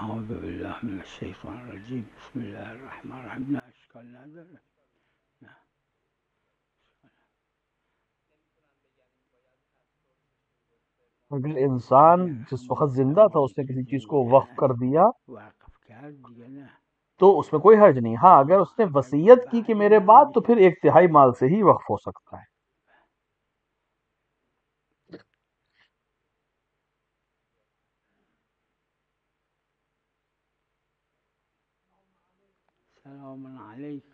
اعوذ باللہ من الشیطان الرجیم بسم اللہ الرحمن الرحیم. نه اشکال نداره. نه اگر انسان جس وقت زندہ تھا اس نے کسی چیز کو وقف کر دیا وقف کرد دیگه نه. تو اس میں کوئی حرج نہیں. ہاں اگر اس نے وصیت کی کہ میرے بعد، تو پھر 1/3 مال سے ہی وقف ہو سکتا ہے. سلام علیکم.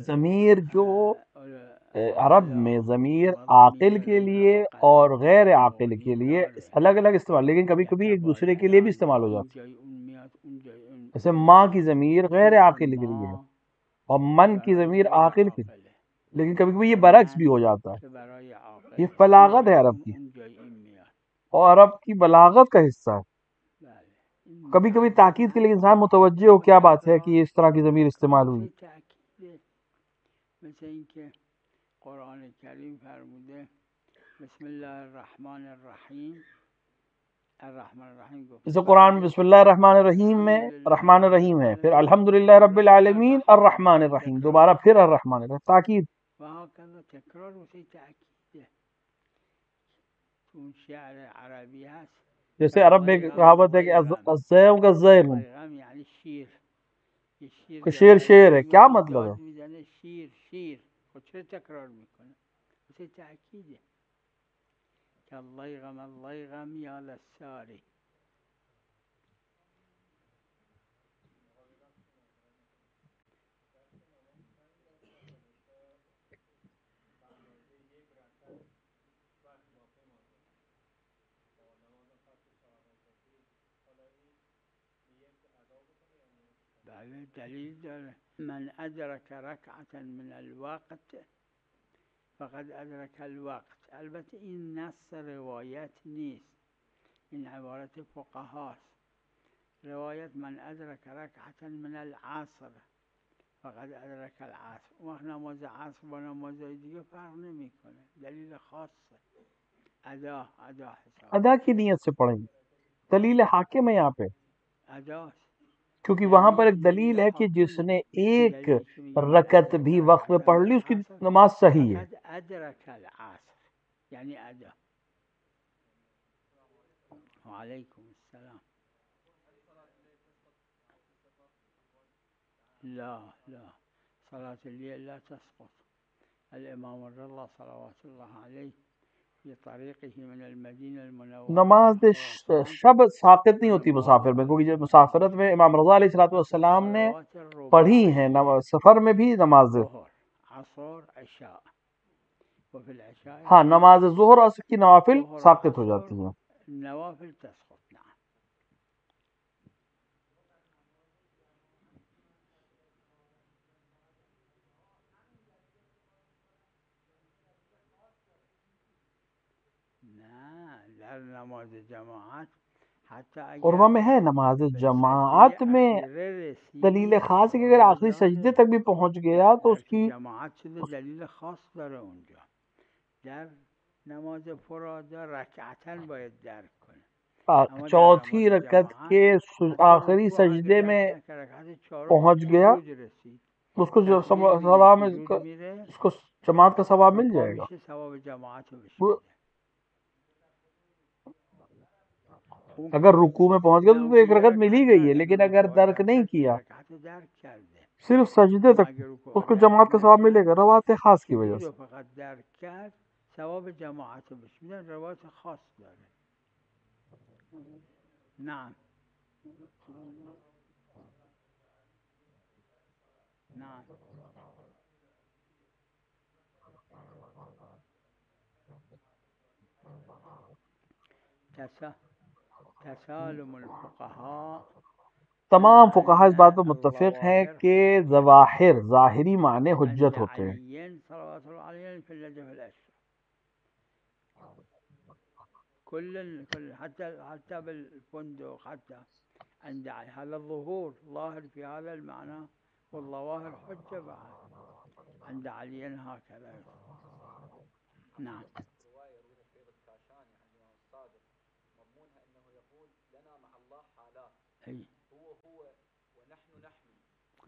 ضمیر جو عرب میں ضمیر عاقل کے لیے اور غیر عاقل کے لیے الگ الگ استعمال، لیکن کبھی کبھی ایک دوسرے کے لیے بھی استعمال ہو جاتی ہے. جیسے ماں کی ضمیر غیر عاقل کے لیے ہے اور من کی ضمیر عاقل کے لیے، لیکن کبھی کبھی یہ برعکس بھی ہو جاتا ہے. یہ بلاغت ہے عرب کی، اور عرب کی بلاغت کا حصہ ہے. کبھی کبھی تاکید کے لیے انسان متوجہ ہو کیا بات ہے کہ اس طرح کی ضمیر استعمال ہوئی. مثل اینکه قرآن کریم فرموده بسم الله الرحمن الرحیم. الرحمن الرحیم گفت جیسے قرآن میں بسم اللہ الرحمن الرحیم میں رحمان الرحیم ہے، پھر الحمدللہ رب العالمین الرحمن الرحیم، دوبارہ پھر الرحمن الرحیم، تاکید. وہاں کا تکرار اسی تاکید ہے. اون شعر عربی هست جیسے عرب میں ایک کہاوت ہے کہ الزیم کا زیم، یعنی شیر. کہ شیر شیر ہے. کیا مطلب ہے؟ میزنه شیر شیر. خود چرا تکرار میکنه؟ اسی تاکیده که الليغم یا للساری. بله دلیل داره. من ادرک رکعتا من الوقت فقد ادرک الوقت. البته این نص روایت نیست، این عبارت فقهاست. روایت من ادرک رکعتا من العصر فقد ادرک العصر. اون وقت نماز عصر با نمازهای دیگه فرق نمیکنه، دلیل خاصه. ادا حساب. ادا کی نیت سے پڑھیں گے. دلیل حاکم ہے یہاں پہ، ادا کیونکہ وہاں پر ایک دلیل ہے کہ جس نے ایک رکعت بھی وقت میں پڑھ لی اس کی نماز صحیح ہے. فقد ادرک العصر یعنی ادا. وعلیکم السلام. لا صلاة الليل لا تسقط. الامام الرضا صلوات الله علیه بطریقه من المدینہ المنورہ. نماز شب ساقط نہیں ہوتی مسافر میں، کیونکہ جو مسافرت میں امام رضا علیہ السلام نے پڑھی ہیں سفر میں بھی نماز. عصر عشاء. وفي العشاء ہاں نماز ظہر اور کی نوافل ساقط ہو جاتی ہیں. نوافل تسقط. نعم. نه در نماز جماعت قربہ میں ہے نماز جماعت میں دلیل خاص ہے کہ اگر آخری سجدے تک بھی پہنچ گیا تو اس کی جماعت شده دلیل خاص داره اونجا. در نماز فرادا رکعتاً باید درک کنه. چوتھی رکعت کے آخری سجدے میں پہنچ گیا تو اس کو ثواب میں اس کو جماعت کا ثواب مل جائے گا. ثواب جماعت اگر رکوع میں پہنچ گیا تو ایک رکعت مل ہی گئی ہے، لیکن اگر درک نہیں کیا صرف سجدے تک، اس کو جماعت کا ثواب ملے گا روایت خاص کی وجہ سے. فقط درک کرد ثواب جماعت بهش میدن. روایت خاص داره. نعم نعم. تسالم الفقهاء تمام فقہا اس بات پر متفق ہیں کہ ظواہر ظاہری معنی حجت ہوتے ہیں. علي صلوات الله عليه في النجف الأشهر كل حتى بالفندق حتى عند هذا الظهور ظاهر في هذا المعنى والظواهر حجة بعد عند علي هكذا. نعم.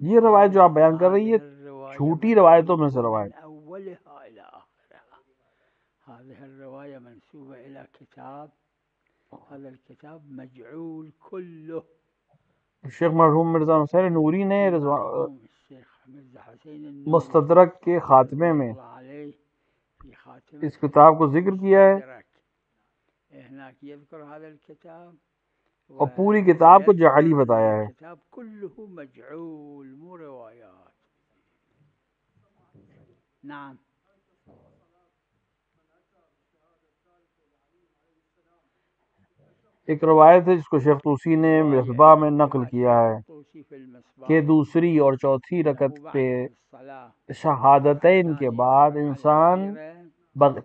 یہ روایت جو آپ بیان کر رہی ہے جھوٹی روایتوں میں سے روایت. أولها إلى آخرها. هذه الرواية منسوبة إلى كتاب، هذا الكتاب مجعول كله. شیخ مرحوم مرزا حسین نوری نے الشيخ مرزا حسين النوري مستدرک کے خاتمے میں الله عليه في خاتمة اس کتاب کو ذکر کیا ہے هناك يذكر هذا الكتاب اور پوری کتاب کو جعلی بتایا ہے. الكتاب كله مجعول مو روايات. نعم. ایک روایت ہے جس کو شیخ طوسی نے مصباح میں نقل کیا ہے کہ دوسری اور چوتھی رکعت پہ شہادتین کے بعد انسان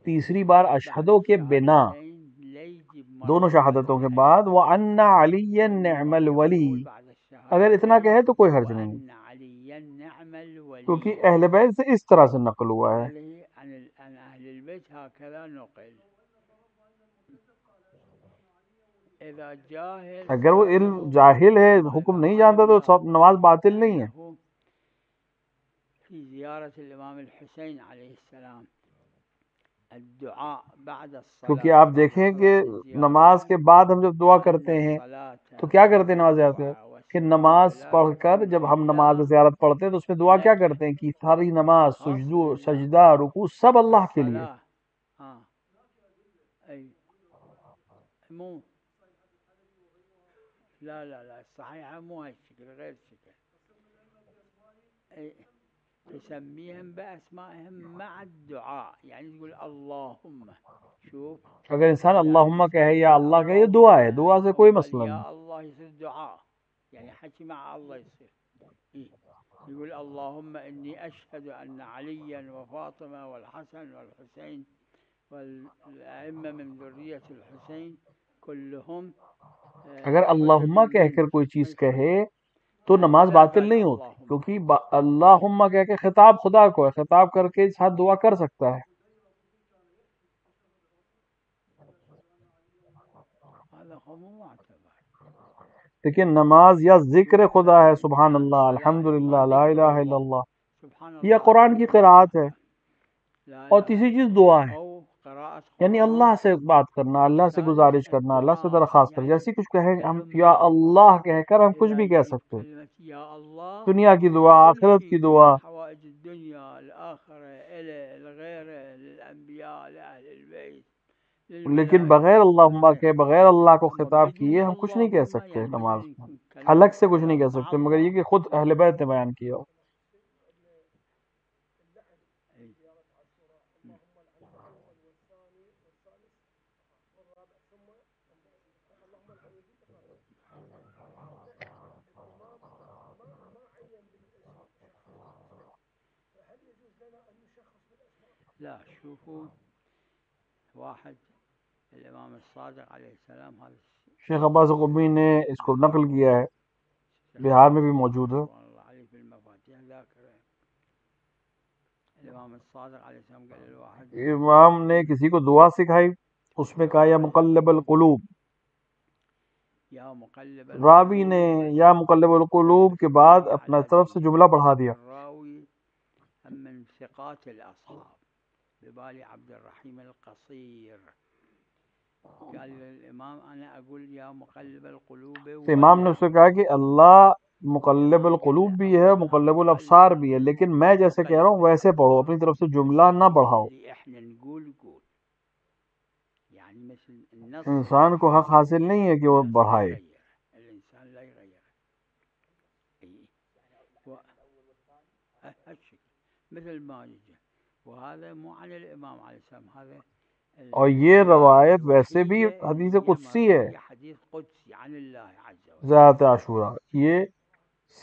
تیسری بار اشہدو کے بنا دونوں شہادتوں کے بعد وَأَنَّ عَلِيًّا نِعْمَ الْوَلِيُّ اگر اتنا کہے تو کوئی حرج نہیں، کیونکہ اہل بیت سے اس طرح سے نقل ہوا ہے. اگر وہ علم جاہل ہے حکم نہیں جانتا تو سب نماز باطل نہیں ہے. في زيارة الإمام الحسين عليه السلام الدعاء بعد الصلاة. کیونکہ آپ دیکھیں کہ نماز کے بعد ہم جب دعا کرتے ہیں تو کیا کرتے ہیں نماز زیارت کے کہ نماز پڑھ کر جب ہم نماز زیارت پڑھتے ہیں تو اس میں دعا کیا کرتے ہیں کہ ساری نماز سجدہ رکوع سب اللہ کے لیے. لا لا لا الصحيحة مو هالشكل غير الشكل. تسميهم بأسمائهم مع الدعاء يعني تقول اللهم. شوف اگر انسان اللہم کہے یا اللہ کہے یہ دعا ہے، دعا سے کوئی مسئلہ نہیں. يا الله يصير دعاء يعني حكي مع الله يصير. يقول اللهم إني أشهد أن عليا وفاطمة والحسن والحسين والأئمة من ذرية الحسين كلهم. اگر اللہم کہہ کر کوئی چیز کہے تو نماز باطل نہیں ہوتی، کیونکہ اللہم کہہ کے خطاب خدا کو ہے، خطاب کر کے ساتھ دعا کر سکتا ہے. لیکن نماز یا ذکر خدا ہے، سبحان اللہ، الحمدللہ، لا الہ الا اللہ، یا قرآن کی قرآت ہے، اور تیسری چیز دعا ہے، یعنی اللہ سے بات کرنا، اللہ سے گزارش کرنا، اللہ سے درخواست کرنا. جیسے کچھ کہیں ہم یا اللہ کہہ کر ہم کچھ بھی کہہ سکتے ہیں، دنیا کی دعا، آخرت کی دعا. لیکن بغیر اللہم کے، بغیر اللہ کو خطاب کیے ہم کچھ نہیں کہہ سکتے نماز میں، الگ سے کچھ نہیں کہہ سکتے مگر یہ کہ خود اہل بیت نے بیان کیا ہو. لا شوفوا واحد الإمام الصادق عليه السلام هذا شیخ عباس قمی نے اس کو نقل کیا ہے، بہار میں بھی موجود ہے. امام نے کسی کو دعا سکھائی، اس میں کہا یا مقلب القلوب، راوی نے یا مقلب القلوب کے بعد اپنا طرف سے جملہ بڑھا دیا. من ثقات الأصحاب ببالي عبد الرحيم القصير قال للإمام أنا أقول يا مقلب القلوب. امام نے اس سے کہا کہ اللہ مقلب القلوب بھی ہے، مقلب الابصار بھی ہے، لیکن میں جیسے کہہ رہا ہوں ویسے پڑھو، اپنی طرف سے جملہ نہ بڑھاؤ. انسان کو حق حاصل نہیں ہے کہ وہ بڑھائے. مثل ما يجي وهذا مو عن الإمام عليه السلام، هذا اور یہ روایت ویسے بھی حدیث قدسی ہے، یہ حدیث قدسی عن اللہ عز وجل، ذات عاشورہ، یہ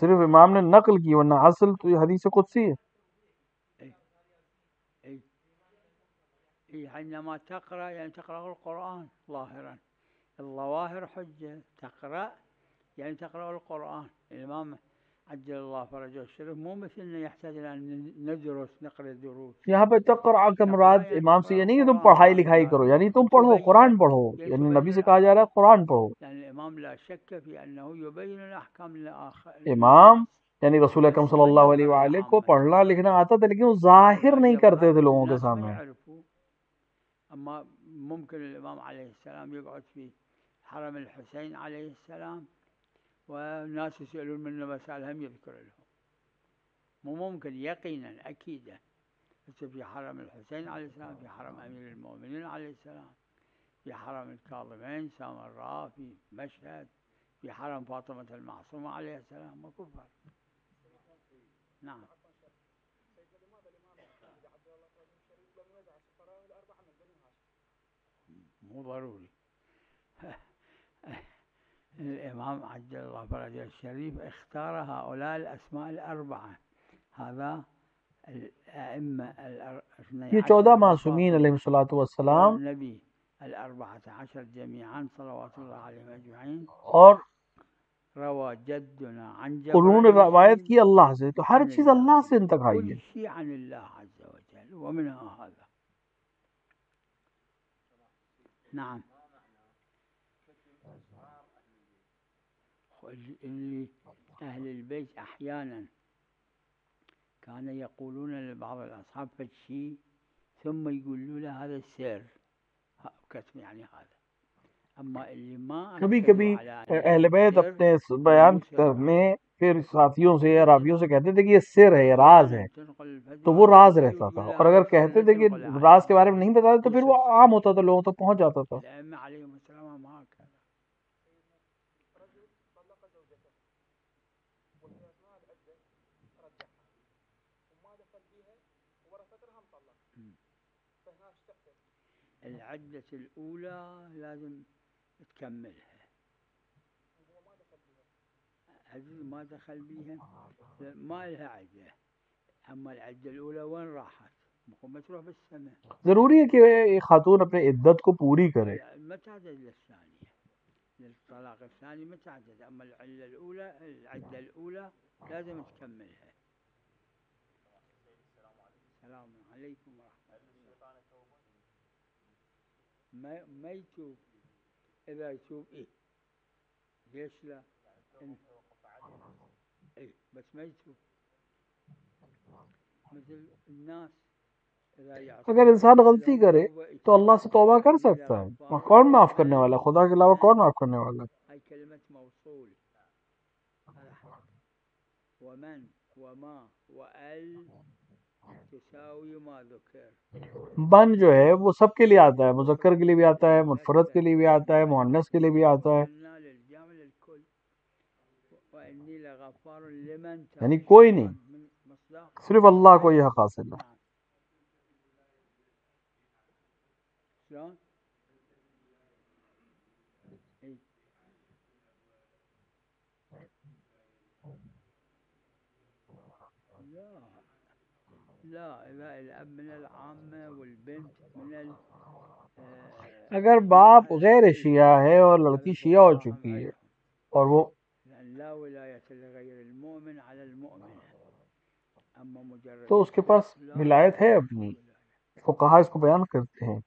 صرف امام نے نقل کی، ورنہ اصل تو یہ حدیث قدسی ہے۔ حينما تقرأ يعني تقرأ القرآن ظاهرا، الظواهر حجة، تقرأ يعني تقرأ القرآن. الإمام عجل الله فرجه الشريف مو مثلنا يحتاج إلى أن ندرس نقرأ دروس. یہاں پہ تقرأ کا مراد امام سے یہ نہیں کہ تم پڑھائی لکھائی کرو، یعنی تم پڑھو، قرآن پڑھو، یعنی نبی سے کہا جا رہا ہے قرآن پڑھو۔ يعني الإمام لا شك في أنه يبين الأحكام للآخر. امام یعنی رسول اکرم صلی اللہ علیہ وآلہ کو پڑھنا لکھنا آتا تھا، لیکن وہ ظاہر نہیں کرتے تھے لوگوں کے سامنے۔ أما ممكن الإمام عليه السلام يقعد في حرم الحسين عليه السلام والناس يسألون منه مسائل هم يذكر لهم، مو ممكن يقينا أكيدا. في حرم الحسين عليه السلام، في حرم أمير المؤمنين عليه السلام، في حرم الكاظمين سامراء، في مشهد، في حرم فاطمة المعصومة عليه السلام، وكفر. نعم. مو ضروري. الإمام عجل الله فرجه الشريف اختار هؤلاء الأسماء الأربعة، هذا الأئمة یہ 14 معصومین علیہ الصلوۃ والسلام النبي ال14 جميعا صلوات الله عليهم أجمعين، اور روى جدنا عن انہوں نے روایت کی اللہ سے، تو ہر چیز اللہ سے انتقائی ہے، كل شيء عن الله عز وجل، ومنها هذا. نعم. اللي أهل البيت أحيانا كان يقولون لبعض الأصحاب فشي ثم يقولوا له هذا السر كتم، يعني هذا. أما اللي ما کبھی کبھی اہل بیت اپنے بیان کرنے پھر ساتھیوں سے یا راویوں سے کہتے تھے کہ یہ سر ہے، یہ راز ہے، تو وہ راز رہتا تھا، اور اگر کہتے تھے کہ راز کے بارے میں نہیں بتاتے تو پھر وہ عام ہوتا تھا، لوگوں تک پہنچ جاتا تھا۔ العدة الأولى لازم تكملها، هذه ما دخل بيها ما لها عدة. أما العدة الأولى وين راحت؟ ما تروح بالسماء. ضروری ہے کہ ایک خاتون اپنے عدت کو پوری کرے۔ ما تعدد للثانية، للطلاق الثاني ما تعدد، أما العدة الأولى لازم تكملها. السلام عليكم ورحمة الله. ما يتوب، إذا يتوب ليش لا؟ بس ما يتوب مثل الناس. اگر انسان غلطی کرے تو اللہ سے توبہ کر سکتا ہے، کون معاف کرنے والا؟ خدا کے علاوہ کون معاف کرنے والا؟ هاي كلمة موصول، ومن وما وال تساوي ما ذكر. بن جو ہے وہ سب کے لیے آتا ہے، مذکر کے لیے بھی آتا ہے، منفرد کے لیے بھی آتا ہے، مؤنث کے لیے بھی آتا ہے، یعنی کوئی نہیں، صرف اللہ کو یہ حق حاصل ہے۔ اگر باپ غیر شیعہ ہے اور لڑکی شیعہ ہو چکی ہے اور وہ تو اس کے پاس ولایت ہے اپنی، فقہا اس کو بیان کرتے ہیں۔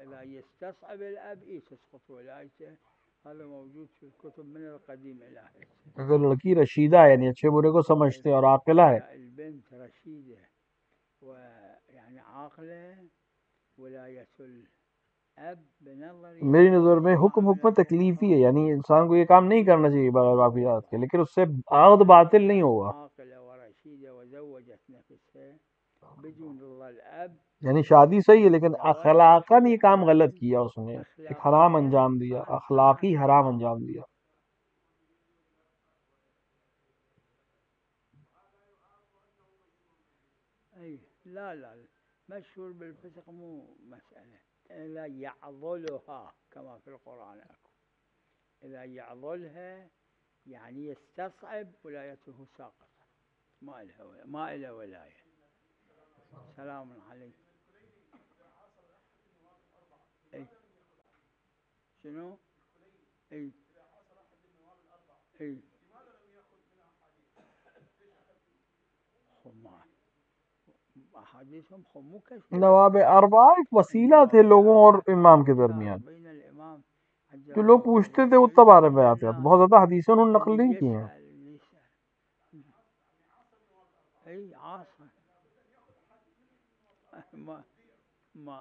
إذا يستصعب الأب تسقط ولايته، هذا موجود في الكتب من القديم إلى هسه. اگر لڑکی رشیدہ ہے یعنی اچھے برے کو سمجھتے اور عاقلہ ہے، البنت رشيدة ويعني عاقلة، ولاية الأب بنظر میری نظر میں حکم تکلیفی ہے، یعنی انسان کو یہ کام نہیں کرنا چاہیے بغیر باپ کی اجازت کے، لیکن اس سے عقد باطل نہیں ہوگا۔ عاقلة ورشيدة وزوجت نفسها بدون رضا الأب، یعنی شادی صحیح ہے لیکن اخلاقاً یہ کام غلط کیا، اس نے ایک حرام انجام دیا، اخلاقی حرام انجام دیا۔ لا لا مشهور بالفسق مو مسألة. إذا يعضلها كما في القرآن أكو، إذا يعضلها يعني يستصعب ولايته ساقطة، ما إلى ولاية. سلام عليكم. أي شنو؟ أي أي احادیثهم خب مو کثیر نواب اربعہ ایک وسیلہ تھے لوگوں اور امام کے درمیان. بین الامام جو لوگ پوچھتے تھے اس بارے میں آتے ہیں. بہت زیادہ حدیثیں انہوں نے نقل نہیں کی ہیں. ای عاصم ما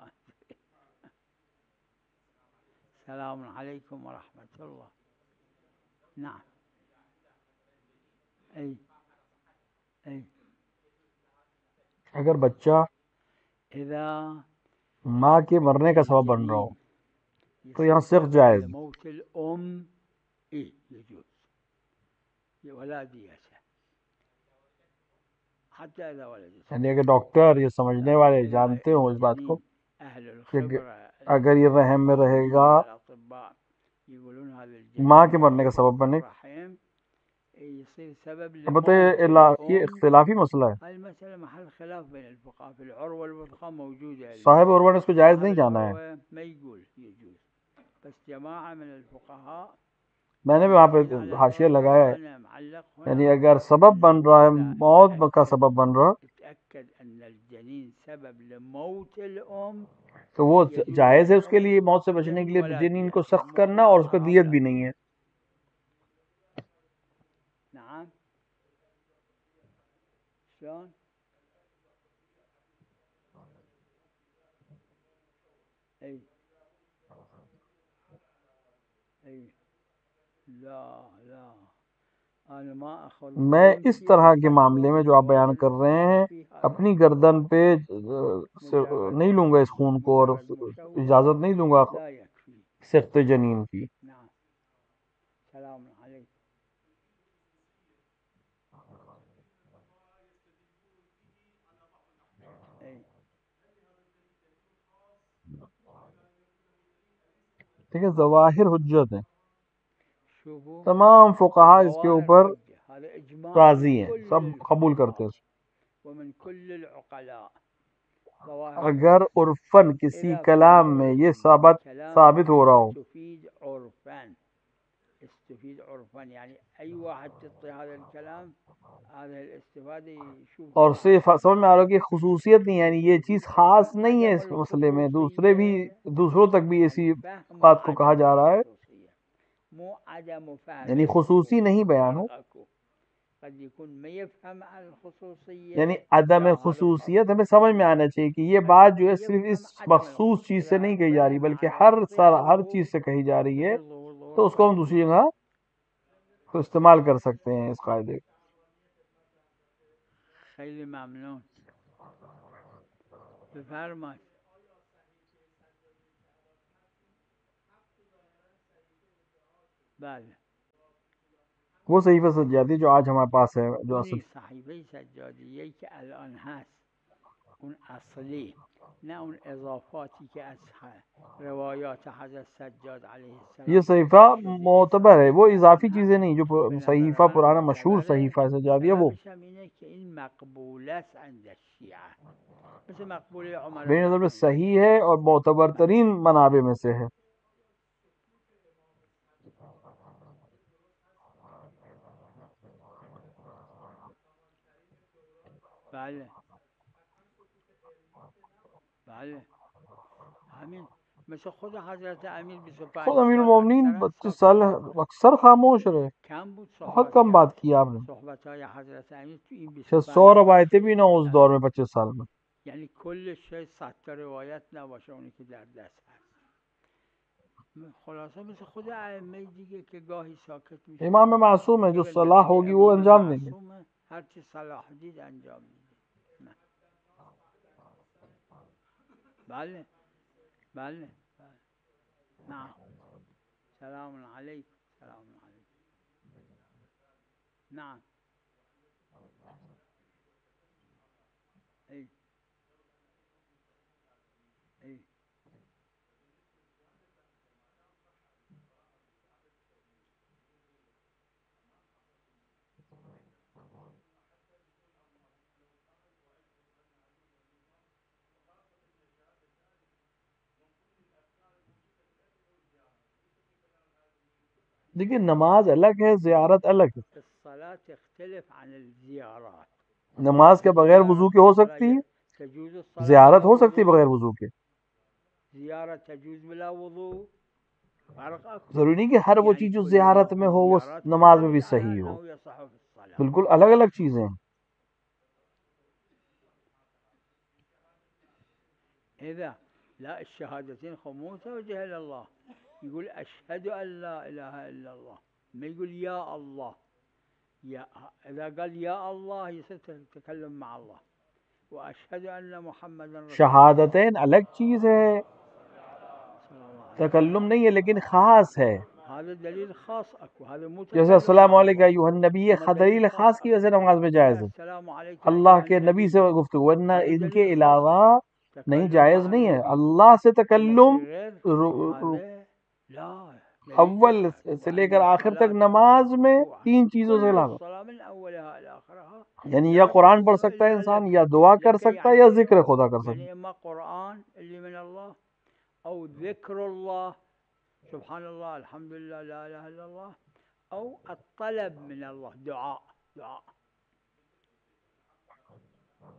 سلام علیکم ورحمۃ اللہ. نعم ای ای اگر بچہ اذا ماں کے مرنے کا سبب بن رہا ہو تو یہاں سخت جائز. موت الام ای يجوز یہ ولا دیہ ہے حتی اذا ولدت. یعنی اگر ڈاکٹر یہ سمجھنے والے جانتے ہوں اس بات کو کہ اگر یہ رحم میں رہے گا ماں کے مرنے کا سبب بنے. البتہ یہ اختلافی مسئلہ ہے. صاحب عروہ نے اس کو جائز نہیں جانا ہے. میں نے بھی وہاں پہ حاشیہ لگایا ہے. یعنی اگر سبب بن رہا ہے موت کا سبب بن رہا تو وہ جائز ہے اس کے لیے موت سے بچنے کے لیے جنین کو سخت کرنا اور اس کو دیت بھی نہیں ہے. نعم شلون ای ای لا لا میں اس طرح کے معاملے میں جو آپ بیان کر رہے ہیں اپنی گردن پہ نہیں لوں گا اس خون کو اور اجازت نہیں دوں گا سخت جنین کی. سلام علیکم. ٹھیک ہے ظواہر حجت ہے. تمام فقہا اس کے اوپر راضی ہیں, سب قبول کرتے ہیں. اگر عرفاً کسی کلام میں یہ ثابت ہو رہا ہو اور صرف سمجھ میں آ رہا ہے کہ خصوصیت نہیں, یعنی یہ چیز خاص نہیں ہے اس مسئلے میں, دوسروں تک بھی اسی بات کو کہا جا رہا ہے, یعنی خصوصی نہیں بیان ہو, یعنی عدم خصوصیت ہمیں سمجھ میں آنا چاہیے کہ یہ بات جو ہے صرف اس مخصوص چیز سے نہیں کہی جا رہی بلکہ ہر چیز سے کہی جا رہی ہے, تو اس کو ہم دوسری جگہ استعمال کر سکتے ہیں اس قاعدے کو. خیلی ممنون. بفرمایید. بله وہ صحیفہ سجادی جو آج ہمارے پاس ہے, جو اصل صحیفه سجادیه‌ای که الان هست اون اصلی, نه اون اضافاتی که از روایات حضرت سجاد علیه السلام. یہ صحیفہ معتبر ہے, وہ اضافی چیزیں نہیں. جو صحیفہ پرانا مشہور صحیفہ سجادیہ وہ این مقبول است عند الشیعه, مثل مقبوله عمر میری نظر میں صحیح ہے اور معتبر ترین منابع میں سے ہے. بله بله همین مثل خود حضرت امیر 25 خود امیر المومنین 25 سال اکثر خاموش رہے, کم بود بہت کم بات کی آپ نے. صحبت‌های حضرت امیر تو این 100 روایتیں بھی نہ اس دور میں 25 سال میں. یعنی کل شاید 100 تا روایت نباشه اونی که در دست هست. خلاصه مثل خود ائمه دیگه که گاهی ساکت میشه. امام معصوم ہے, جو صلاح ہوگی وہ انجام دیں گے. هر چی صلاح دید انجام میده. بله بله نعم. سلام علیکم. سلام علیکم. نعم. ای دیکھیے نماز الگ ہے، زیارت الگ ہے. الصلاة تختلف عن الزيارات. نماز کے بغیر وضو کے ہو سکتی ہے، تجوز الصلاة زیارت بلا ہو سکتی ہے وضوء. بغیر وضو کے. زیارت تجوز بلا وضوء. فرق اكو. ضروری نہیں کہ ہر وہ چیز جو كل زیارت ما میں في ہو وہ الزيارات نماز میں يدل بھی على صحیح ہو. أنه يصح في الصلاة. بالکل الگ الگ چیزیں ہیں. إذا لا الشهادتين خمو توجه إلى الله، يقول أشهد أن لا إله إلا الله، ما يقول يا الله. يا إذا قال يا الله يصير تتكلم مع الله. وأشهد أن محمدا رسول الله. شہادتین الگ چیز ہے، تکلم نہیں ہے لیکن خاص ہے. هذا دليل خاص اكو، هذا مو جیسے السلام علیکم ایھا النبی، دلیل خاص کی وجہ سے نماز میں جائز ہے. السلام عليك اللہ کے نبی سے گفتگو، ورنہ ان کے علاوہ نہیں، جائز نہیں ہے. اللہ سے تکلم اول سے لے کر آخر تک نماز میں 3 چیزوں سے علاوہ، یعنی یا قرآن پڑھ سکتا ہے انسان، یا دعا کر سکتا ہے، یا ذکر خدا کر سکتا ہے. يعني اما قرآن اللي من الله او ذكر الله سبحان الله الحمد لله لا اله الا الله، او الطلب من الله دعاء. دعاء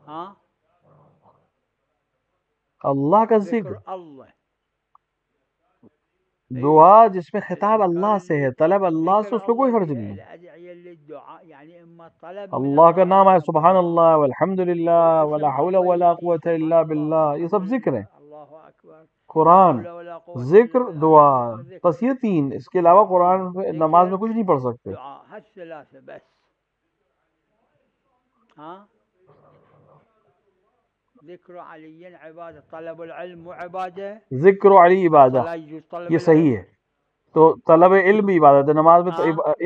ها اللہ کا ذکر، ذكر الله، دعا جس میں خطاب اللہ سے ہے، طلب اللہ سے، اس میں کوئی حرج نہیں ہے. الادعية للدعاء يعني اما طلب من اللہ کا نام ہے الله سبحان اللہ والحمد للہ ولا حول ولا قوت الا باللہ، یہ سب ذکر ہیں. اللہ اکبر، قرآن، ذکر، دعا، بس یہ 3. اس کے علاوہ قرآن نماز میں کچھ نہیں پڑھ سکتے. دعاء هالثلاثة بس. ها ذكر علي عبادة، طلب العلم وعبادة. ذکر علی عبادہ، الصلاة يجوز طلب یہ العلم. صحیح ہے. تو طلب علم بھی عبادت ہے. نماز میں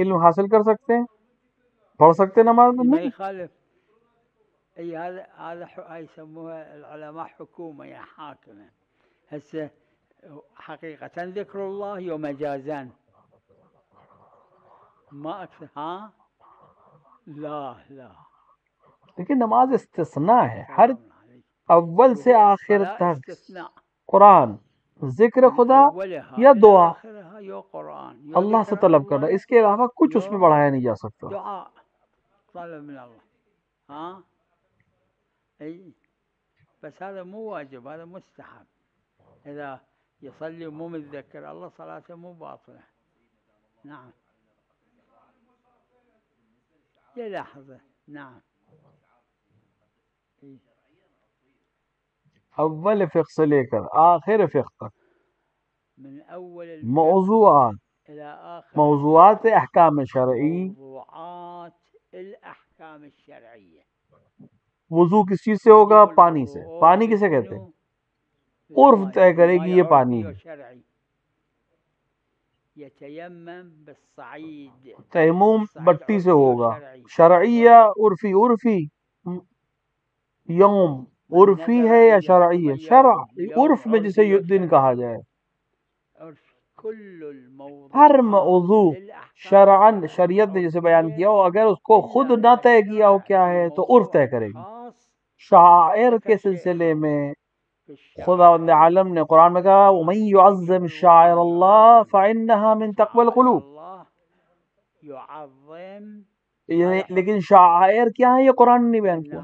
علم حاصل کر سکتے ہیں، پڑھ سکتے ہیں نماز میں ما نہیں. يخالف. اي هذا هاي يسموها العلماء حكومة، يعني حاكمة. هسه حقيقة ذكر الله ومجازان ما أكثر. ها لا لا، لیکن نماز استثناء ہے، ہر اول سے آخر تک استثناء. قرآن، ذکر خدا یا دعا، يا قرآن اللہ سے طلب کرنا، اس کے علاوہ کچھ اس میں بڑھایا نہیں جا سکتا. دعاء طلب من الله. ها اي بس هذا مو واجب، هذا مستحب. إذا يصلي مو متذكر الله صلاته مو باطلة. نعم يا لحظة. نعم اول فقہ سے لے کر آخر فقہ تک من أول موضوعات، إلى آخر موضوعات احکام شرعی. موضوعات الأحكام الشرعية. وضو کس چیز سے ہوگا؟ پانی سے. پانی کسے کہتے ہیں؟ عرف طے کرے گی یہ پانی ہے. يتيمم بالصعيد، تیمم مٹی سے ہوگا. شرعی یا عرفی؟ عرفی. یوم عرفی ہے یا شرعی ہے؟ شرع، عرف میں جسے دن کہا جائے. ہر موضوع شرعن، شریعت نے جسے بیان کیا ہو، اگر اس کو خود نہ طے کیا ہو کیا ہے تو عرف طے کرے گی. شاعر کے سلسلے میں خداوند عالم نے قرآن میں کہا وَمَن يُعَظِّمْ شَعَائِرَ اللَّهِ فَإِنَّهَا مِن تَقْوَى الْقُلُوبِ. لیکن شاعر کیا ہے یہ قرآن نے نہیں بیان کیا.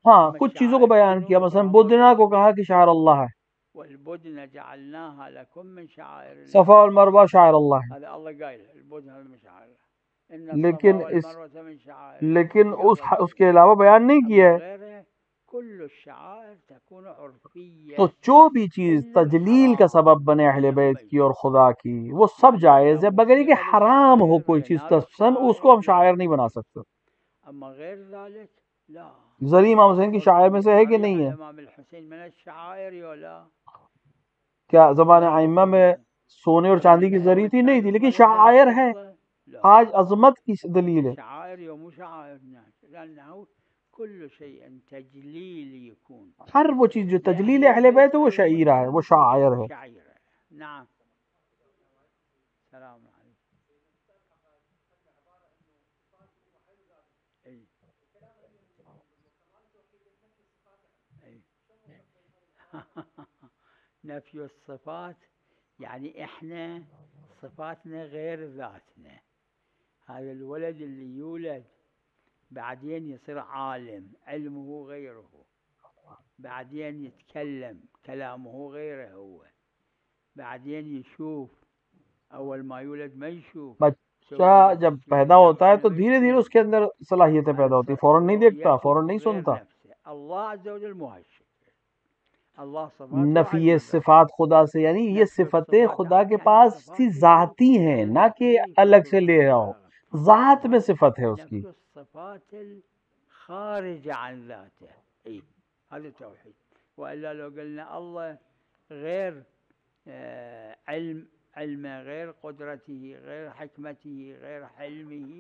ہاں کچھ چیزوں کو بیان کیا، مثلا بدنا کو کہا کہ شاعر اللہ ہے، والبدن جعلناها لكم من شعائر الله. صفا والمروہ شاعر اللہ ہے. هذا الله قايل البدن هذا من شعائر الله. لیکن لیکن اس کے علاوہ بیان نہیں کیا ہے. تو جو بھی چیز تجلیل کا سبب بنے اہل بیت کی اور خدا کی، وہ سب جائز ہے، بغیر کہ حرام ہو کوئی چیز پسند، اس کو ہم شاعر نہیں بنا سکتے. اما غیر ذلك لا. زری امام حسین کی شاعر میں سے ہے کہ نہیں ہے؟ امام الحسین من الشعائر ولا؟ کیا زمانہ ائمہ میں سونے اور چاندی کی زری تھی؟ نہیں تھی، لیکن شاعر ہے. آج عظمت کی دلیل ہے. شعائر و مشاعر لانه كل شيء تجلیل يكون. ہر وہ چیز جو تجلیل اہل بیت ہے وہ شعیرہ ہے، وہ شاعر ہے. نعم. سلام علیکم. نفي الصفات يعني احنا صفاتنا غير ذاتنا. هذا الولد اللي يولد بعدين يصير عالم، علمه غيره، بعدين يتكلم، كلامه غيره هو، بعدين يشوف، أول ما يولد ما يشوف. بچہ جب پیدا ہوتا ہے تو دھیرے دھیرے اس کے اندر صلاحیتیں پیدا ہوتی ہیں، فوراً نہیں دیکھتا، فوراً نہیں سنتا. اللہ عز وجل مہشک، اللہ نفی صفات خدا سے، یعنی یہ صفتیں خدا کے پاس کی ذاتی ہیں، نہ کہ الگ سے لے رہا ہو، ذات میں صفت ہے اس کی. صفات خارج عن ذاته. هذا توحيد. وإلا لو قلنا الله غير علمه، غير قدرته، غير حكمته، غير حلمه،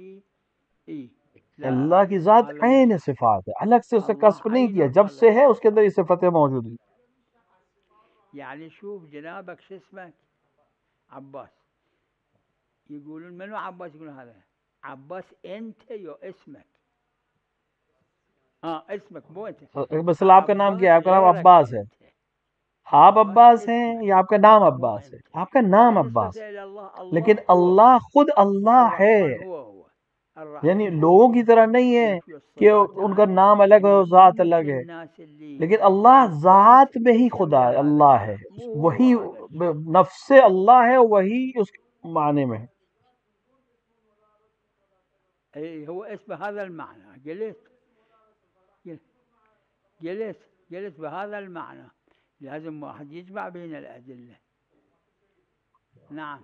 اللہ کی ذات عین صفات ہے، الگ سے اسے کسب نہیں کیا، جب سے ہے اس کے اندر یہ صفتیں موجود ہیں. يعني شوف جنابك شو اسمك؟ عباس. يقولون منو عباس؟ يقولون هذا عباس انت يا اسمك. اسمك مو انت. مثلا آپ کا نام کیا ہے؟ آپ کا نام عباس ہے. آپ عباس ہیں یا آپ کا نام عباس ہے؟ آپ کا نام عباس، لیکن اللہ خود اللہ ہے. یعنی لوگوں کی طرح نہیں ہے کہ ان کا نام الگ ہے اور ذات الگ ہے، لیکن اللہ ذات میں ہی خدا ہے، اللہ ہے، وہی نفس اللہ ہے، وہی اس معنی میں ہے. هو اسم هذا المعنى. قلت بهذا المعنى، لازم واحد يجمع بين الأدلة. نعم.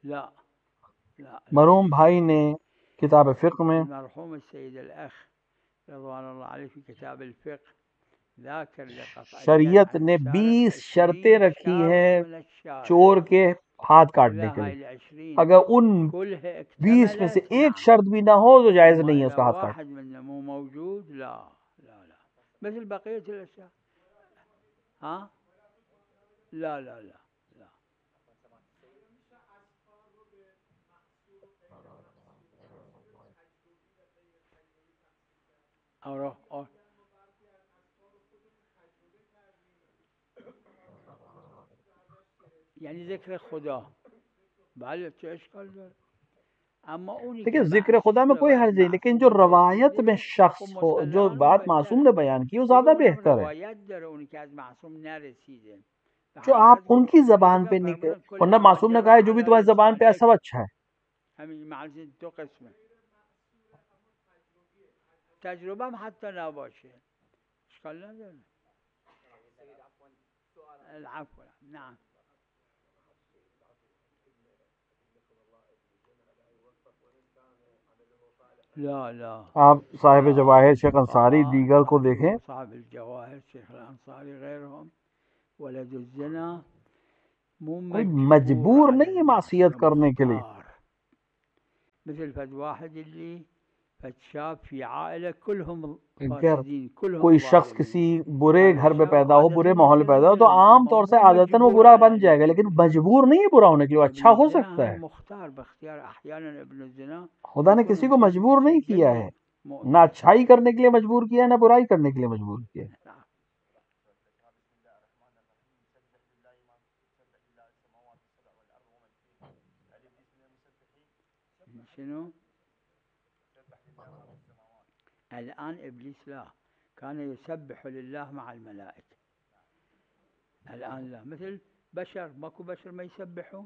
لا. مرحوم بھائی نے کتاب فقہ میں، مرحوم السيد الأخ رضوان الله عليه في كتاب الفقه ذاكر لقطع شریعت نے 20 شرطیں رکھی ہیں چور کے ہاتھ کاٹنے کے لیے. اگر ان 20 میں سے ایک شرط بھی نہ ہو تو جائز نہیں ہے اس کا ہاتھ کاٹنا. واحد منه مو موجود لا مثل بقية الأشياء. لا. اور یعنی ذکر خدا بله چه اشکال داره؟ اما اونی لیکن ذکر خدا میں کوئی حرج نہیں، لیکن جو روایت میں شخص ہو، جو بات معصوم نے بیان کی وہ زیادہ بہتر ہے. روایت داره اونی که از معصوم نرسیده، جو آپ ان کی زبان پہ نکلے، ورنہ معصوم نے کہا ہے جو بھی تمہاری زبان پہ ہے سب اچھا ہے. همین معلوم دو قسمه، تجربه هم حتی نباشه اشکال نداره. العفو. نعم. لا. آپ صاحب جواہر شیخ انصاری دیگر کو دیکھیں. صاحب الجواہر شیخ الانصاری غیرهم ولد الزنا کوئی مجبور نہیں ہے معصیت کرنے کے لیے. مثل فد واحد اللي فد شاب في عائلة كلهم اگر فاسدين كلهم کوئی شخص کسی برے گھر میں پیدا ہو، برے ماحول میں پیدا ہو، تو عام طور سے عادتاً وہ برا بن جائے گا، لیکن مجبور نہیں ہے برا ہونے کے لیے، اچھا ہو سکتا ہے. مختار باختیار احيانا ابن الزنا. خدا نے کسی کو مجبور نہیں کیا ہے، نہ اچھائی کرنے کے لیے مجبور کیا ہے، نہ برائی کرنے کے لیے مجبور کیا ہے. شنو؟ الآن إبليس لا، كان يسبح لله مع الملائكة، الآن لا. مثل بشر، ماكو بشر ما يسبحوا.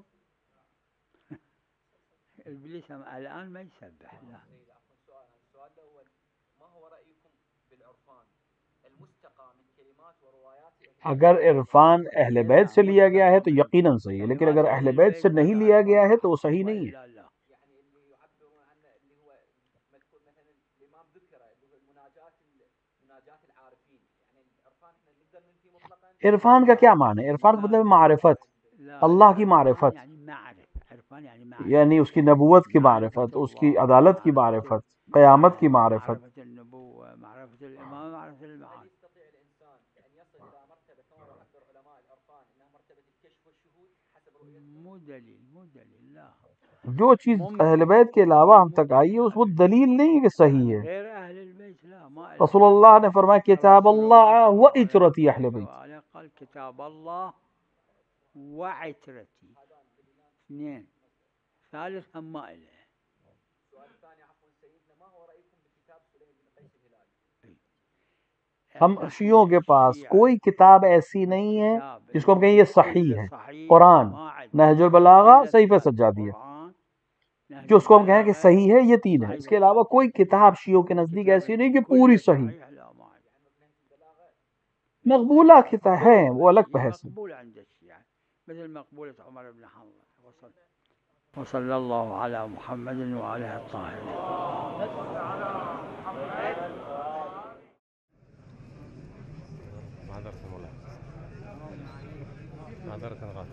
إبليس الآن ما يسبح. لا. السؤال الأول، ما هو رأيكم بالعرفان المستقى من كلمات وروايات؟ اگر عرفان اہل بیت سے لیا گیا ہے تو یقیناً صحیح ہے، لیکن اگر اہل بیت سے نہیں لیا گیا ہے تو وہ صحیح نہیں ہے. يعني اللي يعبرون عنه اللي هو مذكور مثلا الإمام ذكر اللي هو مناجات العارفين، يعني العرفان احنا نقدر ننفي مطلقا. عرفان کا کیا معنی ہے؟ عرفان کا مطلب معرفت، اللہ کی معرفت، یعنی اس کی نبوت کی معرفت، اس کی عدالت کی معرفت، قیامت کی معرفت. معرفة الإمام، معرفة المعاد. يستطيع الإنسان أن يصل إلى مرتبة كما يعبر علماء العرفان إنها مرتبة الكشف والشهود حسب رؤيته. مو دلیل لا. جو چیز اہل بیت کے علاوہ ہم تک آئی ہے اس وہ دلیل نہیں کہ صحیح ہے. غیر اہل البیت لا. رسول اللہ نے فرمایا کتاب اللہ و اجرتی اہل بیت. قال کتاب اللہ وعترتي، اثنين. ثالث هم ما إله. السؤال الثاني عفوا سيدنا، ما هو رأيكم بكتاب سليم بن قيس الهلالي؟ ہم شیعوں کے پاس کوئی کتاب ایسی نہیں ہے جس کو ہم کہیں یہ صحیح ہے. قرآن، نہج البلاغہ، صحیفہ سجادیہ، جو اس کو ہم کہیں کہ صحیح ہے، یہ تین ہے. اس کے علاوہ کوئی کتاب شیعوں کے نزدیک ایسی نہیں کہ پوری صحیح. مقبولہ کتاب ہے، وہ الگ بحث ہے. مثل مقبولة عمر بن حنظلة. وصلى الله على محمد وعلى الطاهرين. ما درت الغد.